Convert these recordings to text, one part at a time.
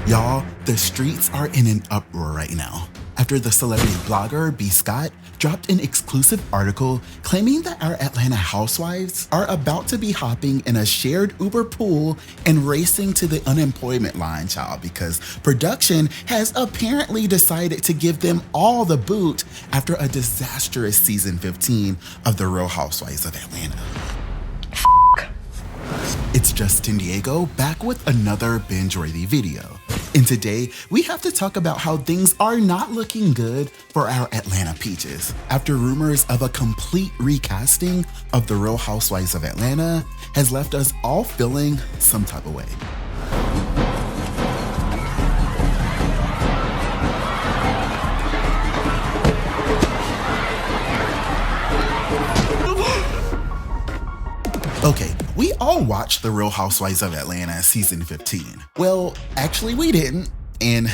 Y'all, the streets are in an uproar right now after the celebrity blogger B. Scott dropped an exclusive article claiming that our Atlanta housewives are about to be hopping in a shared Uber pool and racing to the unemployment line, child, because production has apparently decided to give them all the boot after a disastrous season 15 of the Real Housewives of Atlanta. It's Justin Diego back with another Bingeworthy video. And today, we have to talk about how things are not looking good for our Atlanta peaches after rumors of a complete recasting of the Real Housewives of Atlanta has left us all feeling some type of way. Okay, we all watched The Real Housewives of Atlanta season 15. Well, actually we didn't, and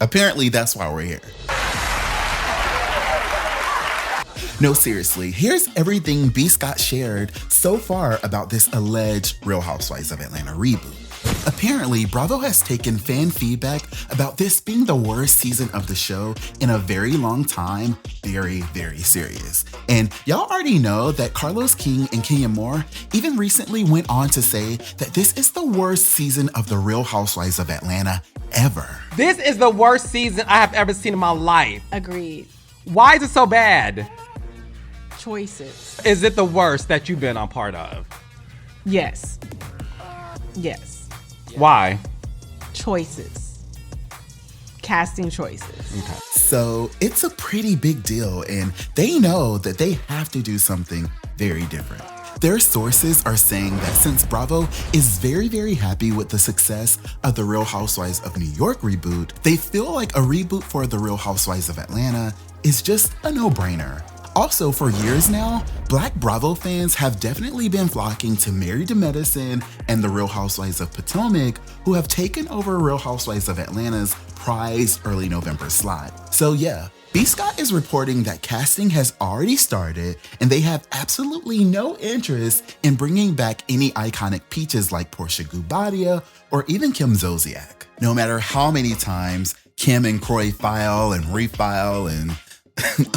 apparently that's why we're here. No, seriously, here's everything B. Scott shared so far about this alleged Real Housewives of Atlanta reboot. Apparently, Bravo has taken fan feedback about this being the worst season of the show in a very long time very, very serious. And y'all already know that Carlos King and Kenya Moore even recently went on to say that this is the worst season of the Real Housewives of Atlanta ever. This is the worst season I have ever seen in my life. Agreed. Why is it so bad? Choices. Is it the worst that you've been a part of? Yes. Yes. Why? Choices. Casting choices. Okay. So it's a pretty big deal, and they know that they have to do something very different. Their sources are saying that since Bravo is very, very happy with the success of the Real Housewives of New York reboot, they feel like a reboot for the Real Housewives of Atlanta is just a no-brainer. Also, for years now, Black Bravo fans have definitely been flocking to Married to Medicine and the Real Housewives of Potomac, who have taken over Real Housewives of Atlanta's prized early November slot. So yeah, B. Scott is reporting that casting has already started and they have absolutely no interest in bringing back any iconic peaches like Porsha Gubadia or even Kim Zolciak. No matter how many times Kim and Kroy file and refile and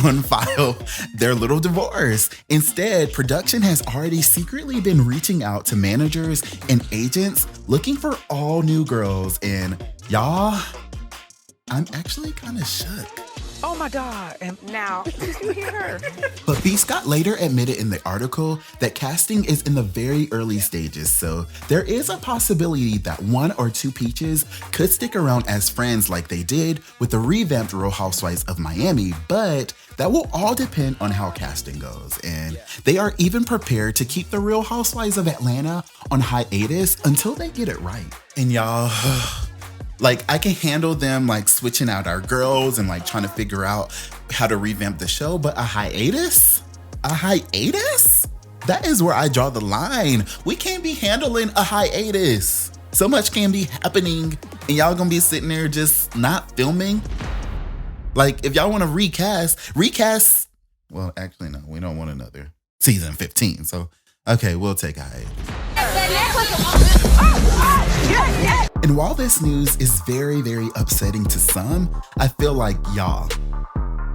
unfile their little divorce. Instead, production has already secretly been reaching out to managers and agents looking for all new girls, and y'all, I'm actually kind of shook. Oh my God, and now, did you hear her? But B. Scott later admitted in the article that casting is in the very early stages, so there is a possibility that one or two peaches could stick around as friends like they did with the revamped Real Housewives of Miami, but that will all depend on how casting goes. And they are even prepared to keep the Real Housewives of Atlanta on hiatus until they get it right. And y'all, like, I can handle them like switching out our girls and like trying to figure out how to revamp the show, but a hiatus? A hiatus? That is where I draw the line. We can't be handling a hiatus. So much can be happening and y'all gonna be sitting there just not filming. Like, if y'all wanna recast, well, actually no, we don't want another season 15. So, okay, we'll take a hiatus. And while this news is very, very upsetting to some, I feel like y'all,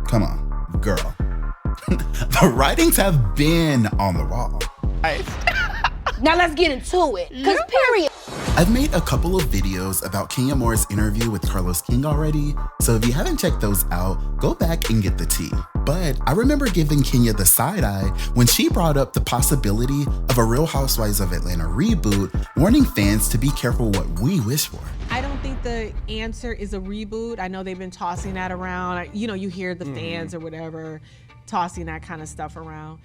come on, girl. The writings have been on the wall. Now let's get into it, cause period. I've made a couple of videos about Kenya Moore's interview with Carlos King already, so if you haven't checked those out, go back and get the tea. But I remember giving Kenya the side eye when she brought up the possibility of a Real Housewives of Atlanta reboot, warning fans to be careful what we wish for. I don't think the answer is a reboot. I know they've been tossing that around. You know, you hear the fans or whatever tossing that kind of stuff around.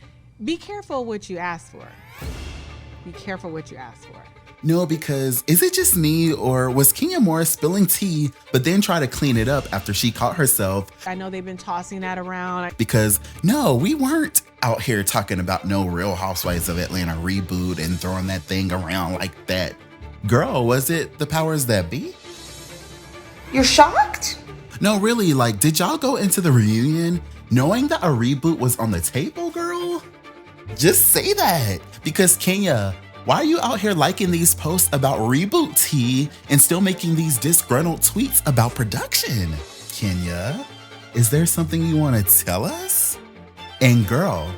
Be careful what you ask for. Be careful what you ask for. No, because is it just me, or was Kenya Moore spilling tea but then try to clean it up after she caught herself? I know they've been tossing that around. Because no, we weren't out here talking about no Real Housewives of Atlanta reboot and throwing that thing around like that. Girl, was it the powers that be? You're shocked? No, really, like, did y'all go into the reunion knowing that a reboot was on the table, girl? Just say that. Because Kenya, Why are you out here liking these posts about Reboot tea and still making these disgruntled tweets about production? Kenya, is there something you want to tell us? And girl,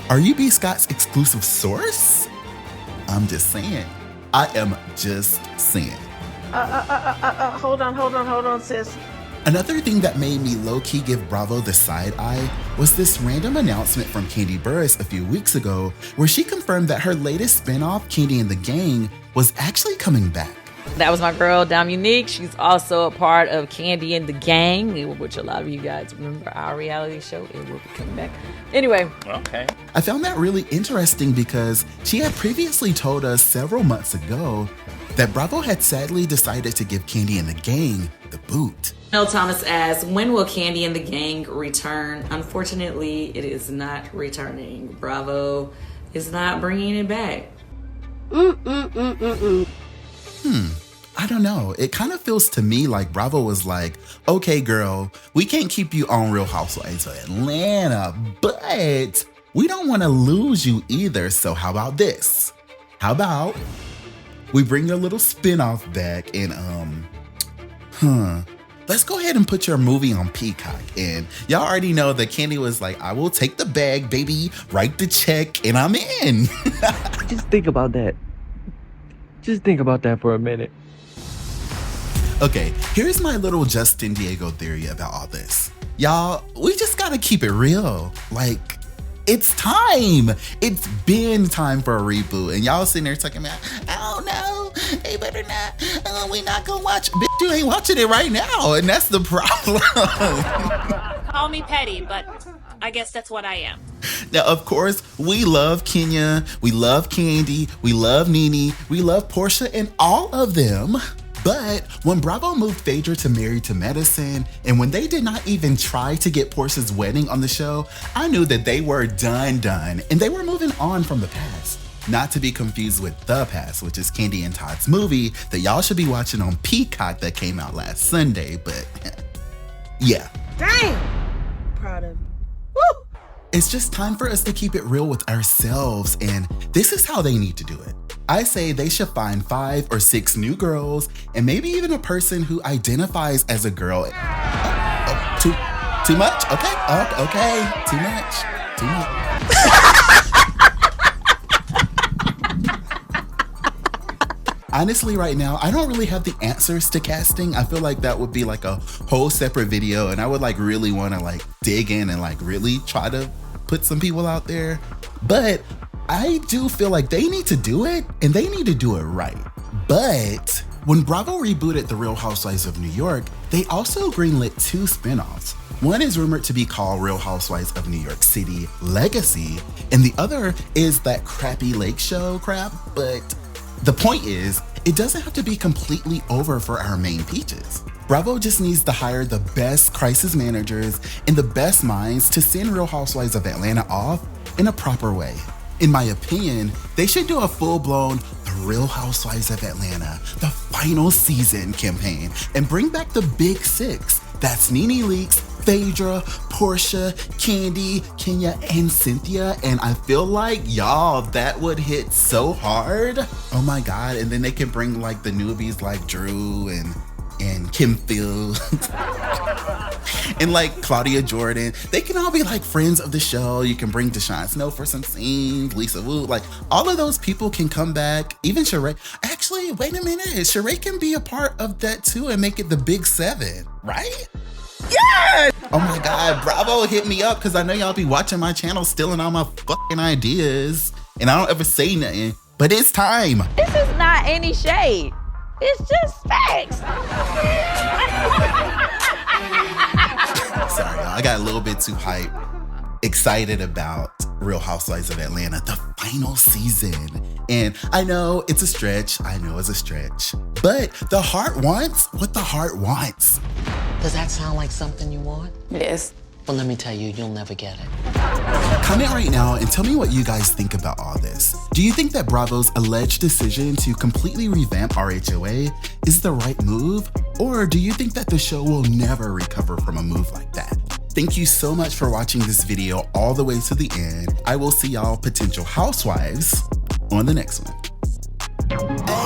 are you B. Scott's exclusive source? I'm just saying. I am just saying. Hold on, sis. Another thing that made me low-key give Bravo the side eye was this random announcement from Kandi Burruss a few weeks ago where she confirmed that her latest spinoff, Kandi and the Gang, was actually coming back. That was my girl, Dominique. She's also a part of Kandi and the Gang, which a lot of you guys remember our reality show. It will be coming back. Anyway. Okay. I found that really interesting because she had previously told us several months ago that Bravo had sadly decided to give Kandi and the Gang the boot. Mel Thomas asks, when will Kandi and the Gang return? Unfortunately, it is not returning. Bravo is not bringing it back. I don't know. It kind of feels to me like Bravo was like, okay, girl, we can't keep you on Real Housewives of Atlanta, but we don't want to lose you either. So how about this? How about we bring your little spinoff back and, let's go ahead and put your movie on Peacock. And y'all already know that Kandi was like, I will take the bag, baby, write the check, and I'm in. Just think about that. Just think about that for a minute. Okay, here's my little Justin Diego theory about all this. Y'all, we just gotta keep it real. Like, it's time. It's been time for a reboot. And y'all sitting there talking about, oh no, they better not. We not gonna watch. Bitch, you ain't watching it right now. And that's the problem. Call me petty, but I guess that's what I am. Now, of course, we love Kenya, we love Kandi, we love Nene, we love Porsha and all of them. But when Bravo moved Phaedra to Married to Medicine, and when they did not even try to get Porsha's wedding on the show, I knew that they were done, and they were moving on from the past. Not to be confused with The Past, which is Kandi and Todd's movie that y'all should be watching on Peacock that came out last Sunday, but yeah. Damn! Proud of you. Woo! It's just time for us to keep it real with ourselves, and this is how they need to do it. I say they should find 5 or 6 new girls, and maybe even a person who identifies as a girl. Too much? Okay, too much. Honestly, right now, I don't really have the answers to casting. I feel like that would be like a whole separate video, and I would like really want to like dig in and like really try to put some people out there. But I do feel like they need to do it, and they need to do it right. But when Bravo rebooted The Real Housewives of New York, they also greenlit 2 spinoffs. One is rumored to be called Real Housewives of New York City Legacy, and the other is that crappy lake show crap. But the point is, it doesn't have to be completely over for our main peaches. Bravo just needs to hire the best crisis managers and the best minds to send Real Housewives of Atlanta off in a proper way. In my opinion, they should do a full-blown The Real Housewives of Atlanta, the final season campaign, and bring back the big 6. That's Nene Leakes, Phaedra, Porsha, Kandi, Kenya, and Cynthia. And I feel like, y'all, that would hit so hard. Oh my God. And then they can bring like the newbies like Drew and Kim Fields and like Claudia Jordan. They can all be like friends of the show. You can bring Deshaun Snow for some scenes, Lisa Wu, like all of those people can come back. Even Sheree. Actually, wait a minute. Sheree can be a part of that too and make it the big 7, right? Yeah! Oh my God, Bravo, hit me up because I know y'all be watching my channel stealing all my fucking ideas and I don't ever say nothing, but it's time. This is not any shade. It's just facts. Sorry, y'all. I got a little bit too hype. Excited about Real Housewives of Atlanta, the final season. And I know it's a stretch. But the heart wants what the heart wants. Does that sound like something you want? Yes. Well, let me tell you, you'll never get it. Comment right now and tell me what you guys think about all this. Do you think that Bravo's alleged decision to completely revamp RHOA is the right move? Or do you think that the show will never recover from a move like that? Thank you so much for watching this video all the way to the end. I will see y'all potential housewives on the next one.